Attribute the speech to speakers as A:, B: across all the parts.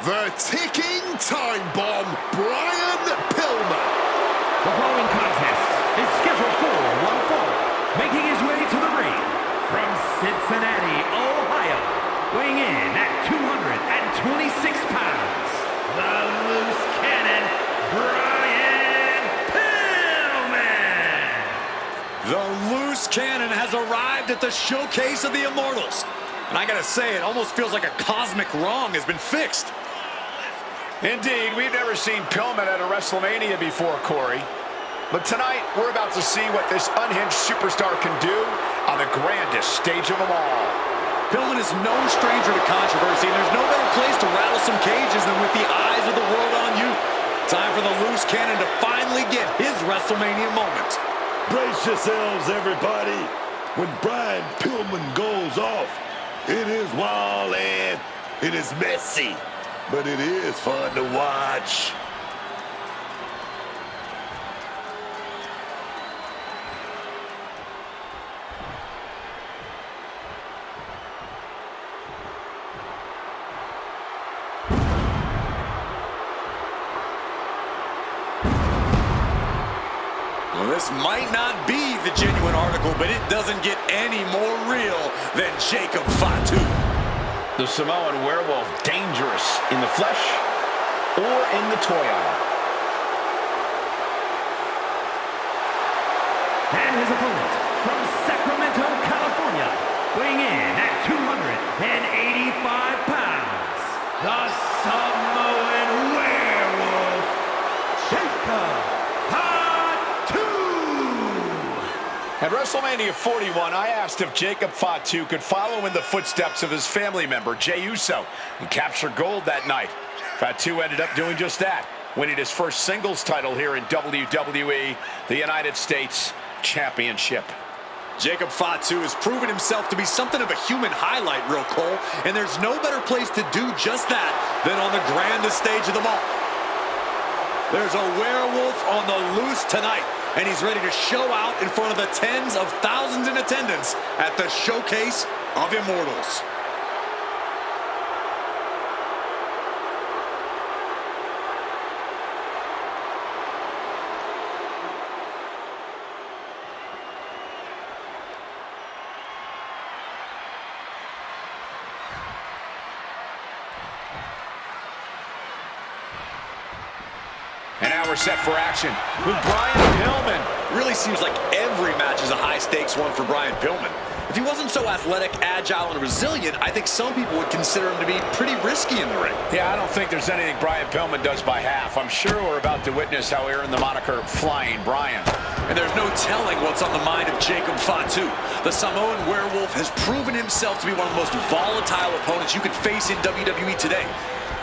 A: The ticking time bomb, Brian Pillman.
B: The following contest is scheduled for one fall, making his way to the ring from Cincinnati, Ohio, weighing in at 226 pounds, the loose cannon, Brian Pillman.
C: The loose cannon has arrived at the showcase of the Immortals. And I gotta say, it almost feels like a cosmic wrong has been fixed.
D: Indeed, we've never seen Pillman at a WrestleMania before, Corey. But tonight, we're about to see what this unhinged superstar can do on the grandest stage of them all.
C: Pillman is no stranger to controversy, and there's no better place to rattle some cages than with the eyes of the world on you. Time for the loose cannon to finally get his WrestleMania moment.
E: Brace yourselves, everybody. When Brian Pillman goes off, it is wild and it is messy. But it is fun to watch.
C: Well, this might not be the genuine article, but it doesn't get any more real than Jacob Fatu.
D: The Samoan werewolf, dangerous in the flesh or in the toy aisle.
B: And his opponent from Sacramento, California, weighing in at 285 pounds, the Samoan werewolf, Jacob Fatu.
D: At WrestleMania 41, I asked if Jacob Fatu could follow in the footsteps of his family member, Jey Uso, and capture gold that night. Fatu ended up doing just that, winning his first singles title here in WWE, the United States Championship.
C: Jacob Fatu has proven himself to be something of a human highlight reel, Cole, and there's no better place to do just that than on the grandest stage of them all. There's a werewolf on the loose tonight, and he's ready to show out in front of the tens of thousands in attendance at the Showcase of Immortals.
D: And now we're set for action with Brian Pillman.
C: Really seems like every match is a high-stakes one for Brian Pillman. If he wasn't so athletic, agile, and resilient, I think some people would consider him to be pretty risky in the ring.
D: Yeah, I don't think there's anything Brian Pillman does by half. I'm sure we're about to witness how he earned the moniker Flying Brian.
C: And there's no telling what's on the mind of Jacob Fatu. The Samoan werewolf has proven himself to be one of the most volatile opponents you could face in WWE today.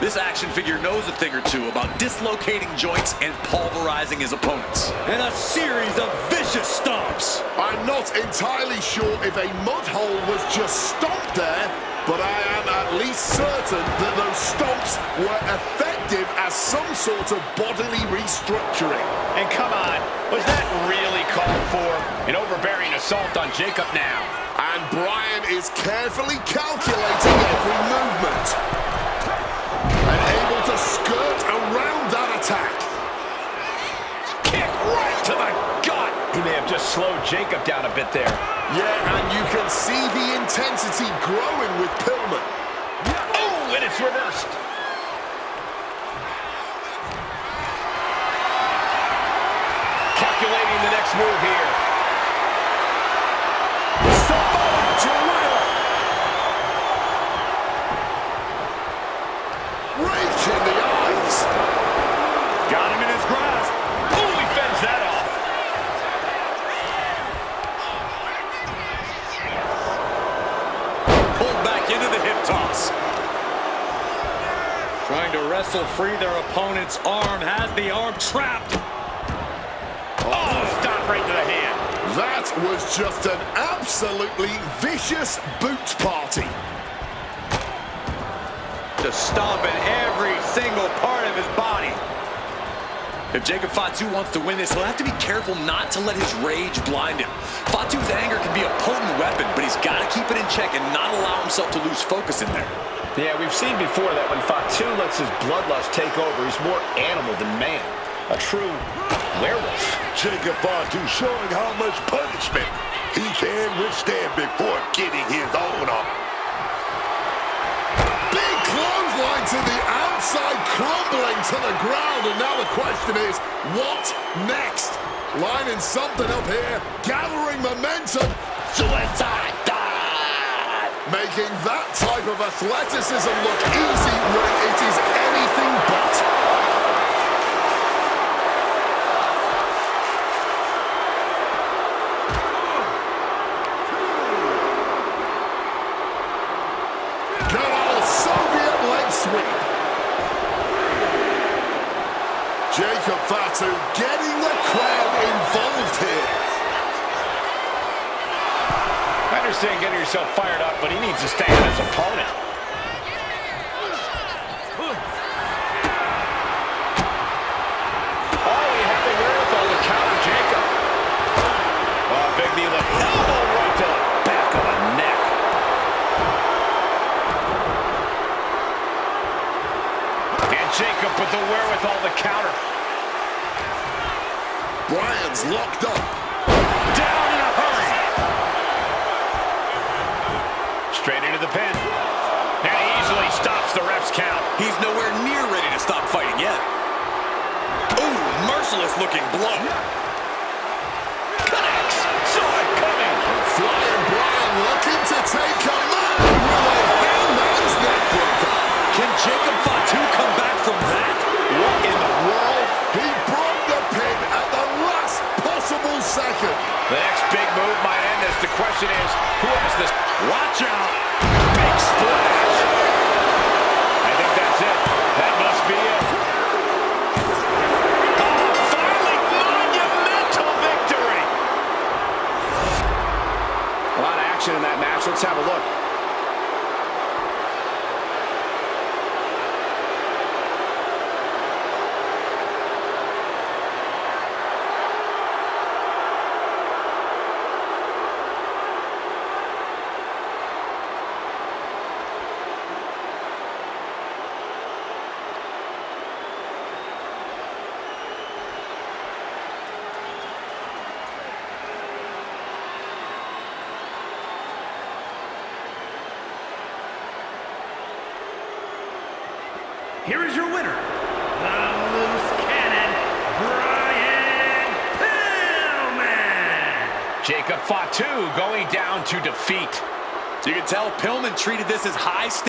C: This action figure knows a thing or two about dislocating joints and pulverizing his opponents. And a series of vicious stomps.
A: I'm not entirely sure if a mud hole was just stomped there, but I am at least certain that those stomps were effective as some sort of bodily restructuring.
D: And come on, was that really called for? An overbearing assault on Jacob now.
A: And Brian is carefully calculating every movement and able to skirt around that attack.
D: Kick right to the gut. He may have just slowed Jacob down a bit there.
A: Yeah, and you can see the intensity growing with Pillman.
D: Oh, and it's reversed. Calculating the next move here.
A: Samoan Drill. Rake in the eyes.
C: Got him in his grasp. Oh, wrestle free their opponent's arm. Has the arm trapped.
D: Oh, stop right to the hand.
A: That was just an absolutely vicious boot party.
C: Just stomping every single part of his body. If Jacob Fatu wants to win this, he'll have to be careful not to let his rage blind him. Fatu's anger can be a potent weapon, but he's got to keep it in check and not allow himself to lose focus in there.
D: Yeah, we've seen before that when Fatu lets his bloodlust take over, he's more animal than man. A true werewolf.
E: Jacob Fatu showing how much punishment he can withstand before getting his own off.
A: Big clothesline to the outside, crumbling to the ground, and now the question is, what next? Lining something up here, gathering momentum.
E: Suicide dive!
A: Making that type of athleticism look easy when it is anything but. Good old Soviet leg sweep. Jacob Fatu getting the crowd involved here.
D: I understand getting yourself fired up, but he needs to stay on his opponent. Oh, he had the wherewithal to counter Jacob. Oh, big knee lift. Elbow right to the back of the neck. And Jacob with the wherewithal to counter.
A: Bryan's locked up.
D: Down in a hurry. Straight into the pin. And he easily stops the ref's count.
C: He's nowhere near ready to stop fighting yet. Ooh, merciless looking blow.
D: Connects. Saw it coming.
A: Flying Bryan looking to take command with a hangman's neck breaker.
C: Can Jacob Fatu come back from that?
A: What in the world? He broke the pin at the last possible second.
D: The next big move might end this. The question is, who has this? Watch out. Big splash. I think that's it. That must be it. Oh, finally, monumental victory. A lot of action in that match. Let's have a look.
B: Here is your winner, the loose cannon, Brian Pillman.
D: Jacob Fatu going down to defeat.
C: You can tell Pillman treated this as high stakes.